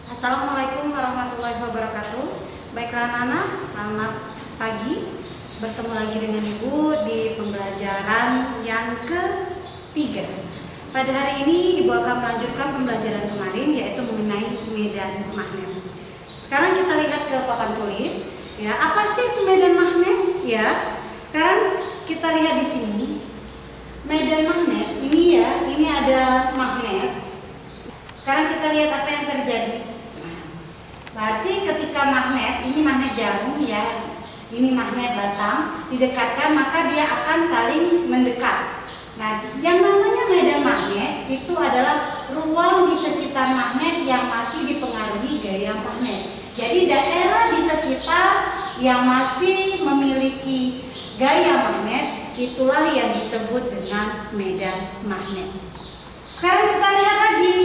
Assalamualaikum warahmatullahi wabarakatuh. Baiklah anak-anak, selamat pagi. Bertemu lagi dengan Ibu di pembelajaran yang ketiga. Pada hari ini Ibu akan melanjutkan pembelajaran kemarin, yaitu mengenai medan magnet. Sekarang kita lihat ke papan tulis. Ya, apa sih itu medan magnet? Ya, sekarang kita lihat di sini. Medan magnet ini ya, ini ada magnet. Sekarang kita lihat apa yang terjadi. Berarti ketika magnet, ini magnet jarum ya, ini magnet batang, didekatkan maka dia akan saling mendekat. Nah, yang namanya medan magnet itu adalah ruang di sekitar magnet yang masih dipengaruhi gaya magnet. Jadi daerah di sekitar yang masih memiliki gaya magnet, itulah yang disebut dengan medan magnet. Sekarang kita lihat lagi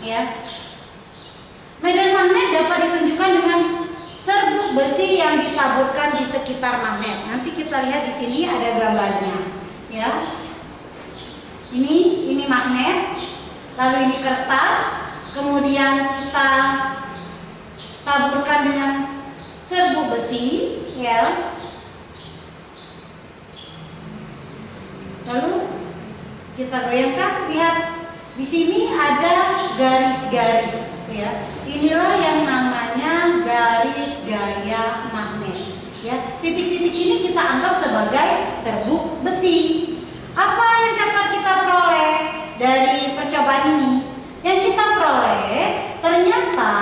ya. Medan magnet dapat ditunjukkan dengan serbuk besi yang ditaburkan di sekitar magnet. Nanti kita lihat di sini ada gambarnya, ya. Ini magnet, lalu ini kertas, kemudian kita taburkan dengan serbuk besi, ya. Lalu kita goyangkan, lihat di sini ada garis-garis, ya. Inilah yang namanya garis gaya magnet, ya. Titik-titik ini kita anggap sebagai serbuk besi. Apa yang dapat kita peroleh dari percobaan ini? Yang kita peroleh ternyata,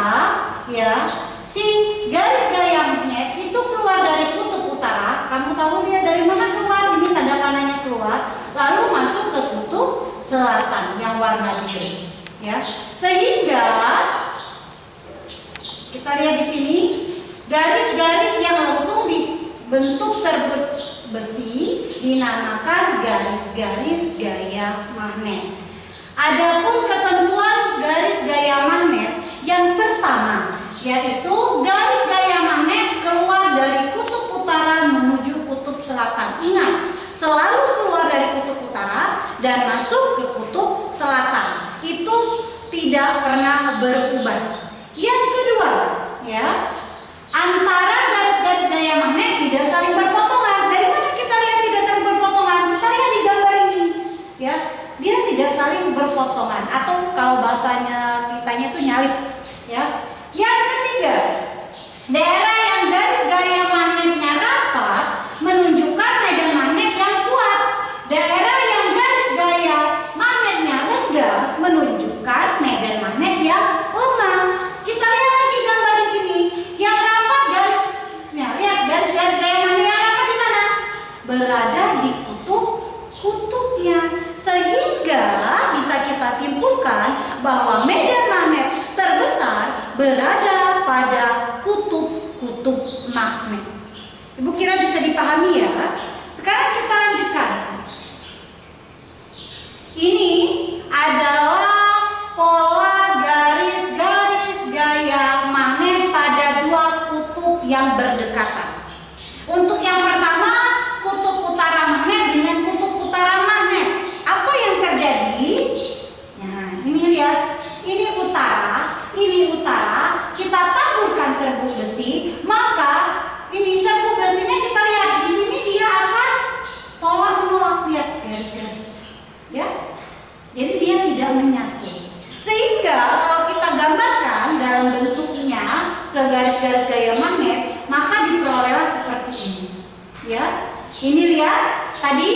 ya, si garis gaya magnet itu keluar dari kutub utara. Kamu tahu dia dari mana keluar? Ini tanda panahnya keluar, lalu masuk ke kutub selatan yang warna biru, ya. Sehingga kita lihat di sini garis-garis yang lengkung dibentuk serbuk besi dinamakan garis-garis gaya magnet. Adapun ketentuan garis gaya magnet yang pertama, yaitu garis gaya magnet keluar dari kutub utara menuju kutub selatan. Ingat, selalu keluar dari kutub utara dan masuk ke kutub selatan. Itu tidak pernah berubah. Yang kedua, ya, antara garis-garis gaya magnet tidak saling berpotongan. Dari mana kita lihat tidak saling berpotongan? Kita lihat di gambar ini, ya. Dia tidak saling berpotongan, atau kalau bahasanya kitanya itu nyalip, ya. Yang ketiga, daerah yang garis gaya magnetnya rapat menunjukkan medan magnet yang kuat. Daerah yang garis gaya magnetnya lenggang menunjukkan medan magnet yang lemah. Kita lihat lagi gambar di sini. Yang rapat garisnya, lihat garis-garis gaya magnet yang rapat di mana? Berada di kutubnya. Sehingga bisa kita simpulkan bahwa medan magnet terbesar berada pada kutub magnet. Ibu kira bisa dipahami ya? Sekarang kita lanjutkan. Ini adalah pola garis-garis gaya magnet pada dua kutub yang berdekatan. Untuk yang pertama, kutub utara magnet dengan kutub utara magnet. Apa yang terjadi? Nah, ini lihat. Ini utara. Kita taburkan serbuk besi, maka ini serbuk besinya kita lihat di sini dia akan tolak menolak, lihat garis-garis, ya. Jadi dia tidak menyatu. Sehingga kalau kita gambarkan dalam bentuknya ke garis-garis gaya magnet, maka diperolehlah seperti ini, ya. Ini lihat tadi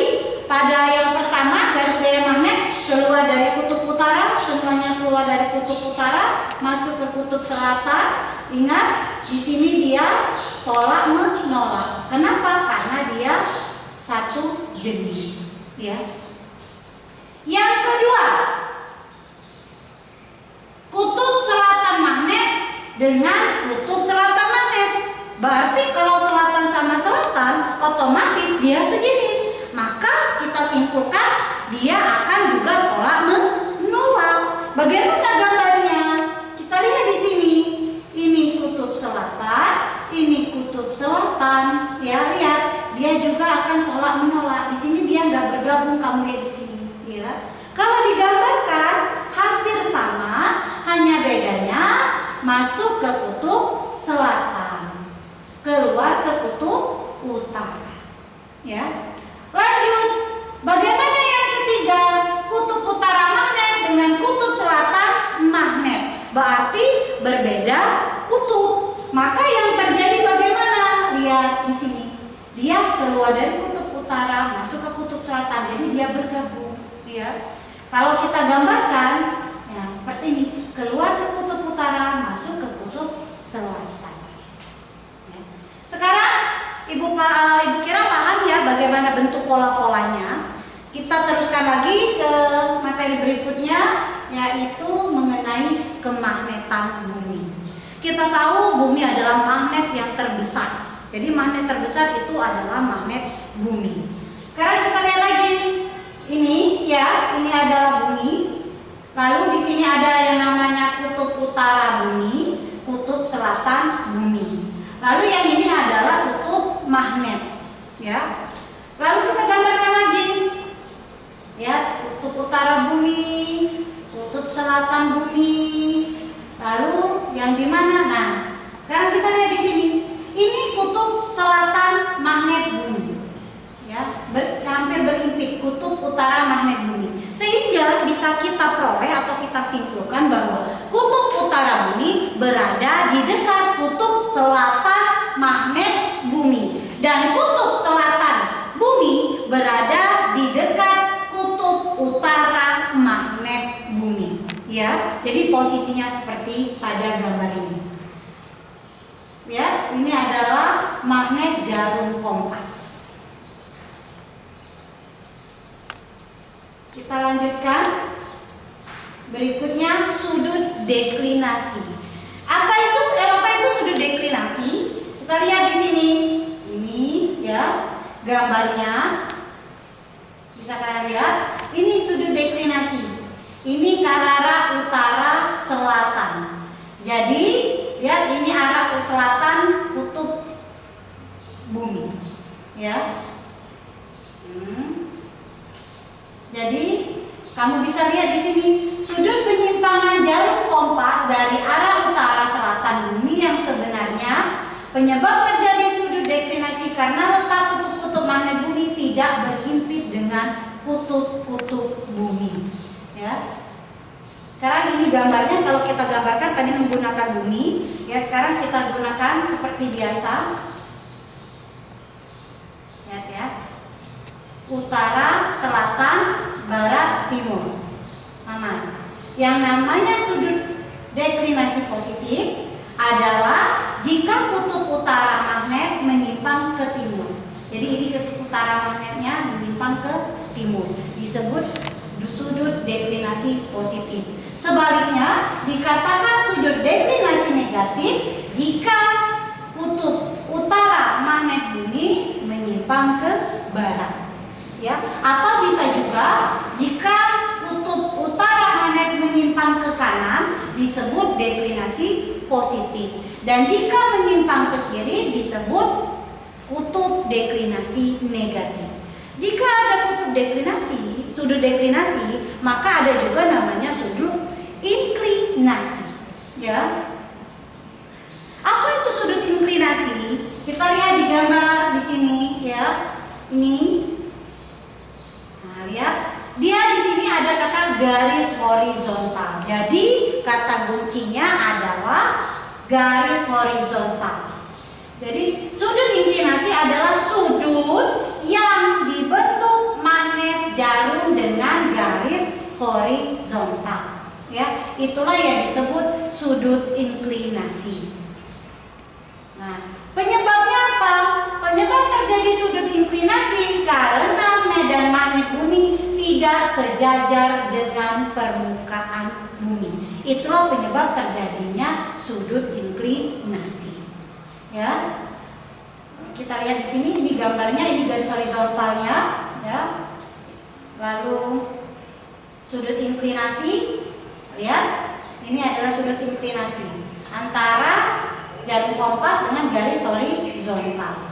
pada yang pertama garis gaya magnet keluar dari kutub utara, semuanya keluar dari kutub utara masuk ke kutub selatan. Ingat, di sini dia tolak menolak. Kenapa? Karena dia satu jenis, ya. Yang kedua, kutub selatan magnet dengan kutub selatan magnet. Berarti kalau selatan sama selatan, otomatis dia sejenis. Maka kita simpulkan dia akan juga tolak menolak. Bagaimana gambarnya? Kita lihat di sini. Ini kutub selatan, ini kutub selatan. Ya, lihat, dia juga akan tolak menolak. Di sini dia nggak bergabung, kamu lihat di sini, ya. Kalau digambarkan hampir sama, hanya bedanya masuk ke kutub selatan, keluar ke kutub utara. Ya. Lanjut, bagaimana yang ketiga? Kutub utara magnet dengan kutub selatan magnet. Berarti berbeda kutub. Maka yang terjadi bagaimana? Lihat di sini. Dia keluar dari kutub utara masuk ke kutub selatan. Jadi dia bergabung. Ya. Kalau kita gambarkan, ya seperti ini. Keluar ke kutub utara masuk ke kutub selatan. Ya. Sekarang Ibu kira paham ya bagaimana bentuk pola-polanya. Kita teruskan lagi ke materi berikutnya, yaitu mengenai kemagnetan bumi. Kita tahu bumi adalah magnet yang terbesar. Jadi magnet terbesar itu adalah magnet bumi. Sekarang kita lihat lagi. Ini ya, ini adalah bumi. Lalu di sini ada yang namanya kutub utara bumi, kutub selatan bumi. Lalu yang ini adalah kutub magnet, ya. Lalu kita gambarkan lagi, ya, kutub utara bumi, kutub selatan bumi. Lalu yang di mana? Nah, sekarang kita lihat di sini. Ini kutub selatan magnet bumi, ya, hampir berimpit kutub utara magnet bumi. Sehingga bisa kita peroleh atau kita simpulkan bahwa kutub utara bumi berada di dekat kutub selatan magnet bumi dan kutub selatan bumi berada di dekat kutub utara magnet bumi. Ya, jadi posisinya seperti pada gambar ini. Ya, ini adalah magnet jarum kompas. Kita lanjutkan. Berikutnya sudut deklinasi. Apa itu sudut deklinasi? Kita lihat di sini. Ini ya gambarnya. Bisa kalian lihat? Ini sudut deklinasi. Ini ke arah utara selatan. Jadi lihat ini arah selatan kutub bumi. Ya. Jadi kamu bisa lihat di sini sudut penyimpangan jarum kompas dari arah utara selatan bumi yang sebenarnya penyebab terjadi sudut deklinasi karena letak kutub-kutub magnet bumi tidak berhimpit dengan kutub-kutub bumi. Ya. Sekarang ini gambarnya kalau kita gambarkan tadi menggunakan bumi, ya sekarang kita gunakan seperti biasa. Lihat ya. Utara, selatan, barat, timur. Sama. Yang namanya sudut deklinasi positif adalah jika kutub utara magnet menyimpang ke timur. Jadi ini kutub utara magnetnya menyimpang ke timur. Disebut sudut deklinasi positif. Sebaliknya, dikatakan sudut deklinasi negatif jika kutub utara magnet bumi menyimpang ke barat. Ya, atau bisa juga jika kutub utara magnet menyimpang ke kanan disebut deklinasi positif, dan jika menyimpang ke kiri disebut kutub deklinasi negatif. Jika ada kutub deklinasi, sudut deklinasi, maka ada juga namanya sudut inklinasi. Ya. Apa itu sudut inklinasi? Kita lihat di gambar di sini ya. Ini. Nah, lihat. Dia di sini ada kata garis horizontal. Jadi kata kuncinya adalah garis horizontal. Jadi sudut inklinasi adalah sudut yang dibentuk magnet jarum dengan garis horizontal. Ya, itulah yang disebut sudut inklinasi. Nah, penyebabnya apa? Penyebab terjadi sudut inklinasi karena medan magnet bumi tidak sejajar dengan permukaan bumi. Itulah penyebab terjadinya sudut inklinasi. Ya. Kita lihat di sini, ini gambarnya, ini garis horizontalnya, ya. Lalu sudut inklinasi, lihat, ini adalah sudut inklinasi antara jarum kompas dengan garis horizontal.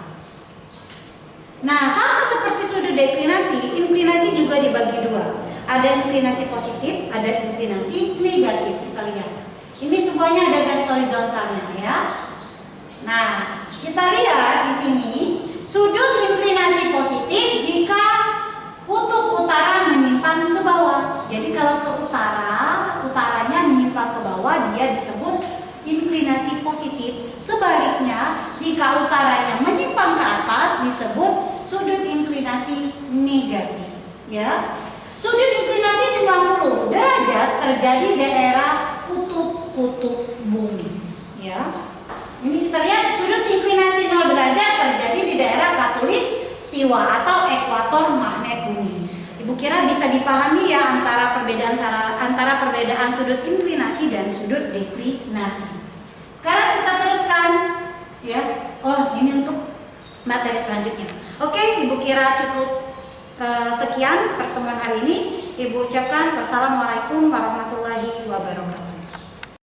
Nah, sama seperti sudut deklinasi, inklinasi juga dibagi dua. Ada inklinasi positif, ada inklinasi negatif. Kita lihat. Ini semuanya ada garis horizontalnya ya. Nah, kita lihat di sini sudut inklinasi positif jika kutub utara menyimpang ke bawah. Jadi kalau ke utaranya menyimpang ke bawah, dia disebut inklinasi positif. Sebaliknya, jika utaranya menyimpang ke atas, disebut sudut inklinasi negatif. Ya, sudut inklinasi 90 derajat terjadi daerah kutub bumi. Ya, ini kita lihat sudut inklinasi 0 derajat terjadi di daerah khatulistiwa atau ekuator magnet bumi. Ibu kira bisa dipahami ya antara perbedaan sudut inklinasi dan sudut deklinasi. Sekarang kita teruskan ya. Oh, ini untuk materi selanjutnya. Oke, Ibu kira cukup sekian pertemuan hari ini. Ibu ucapkan wassalamualaikum warahmatullahi wabarakatuh.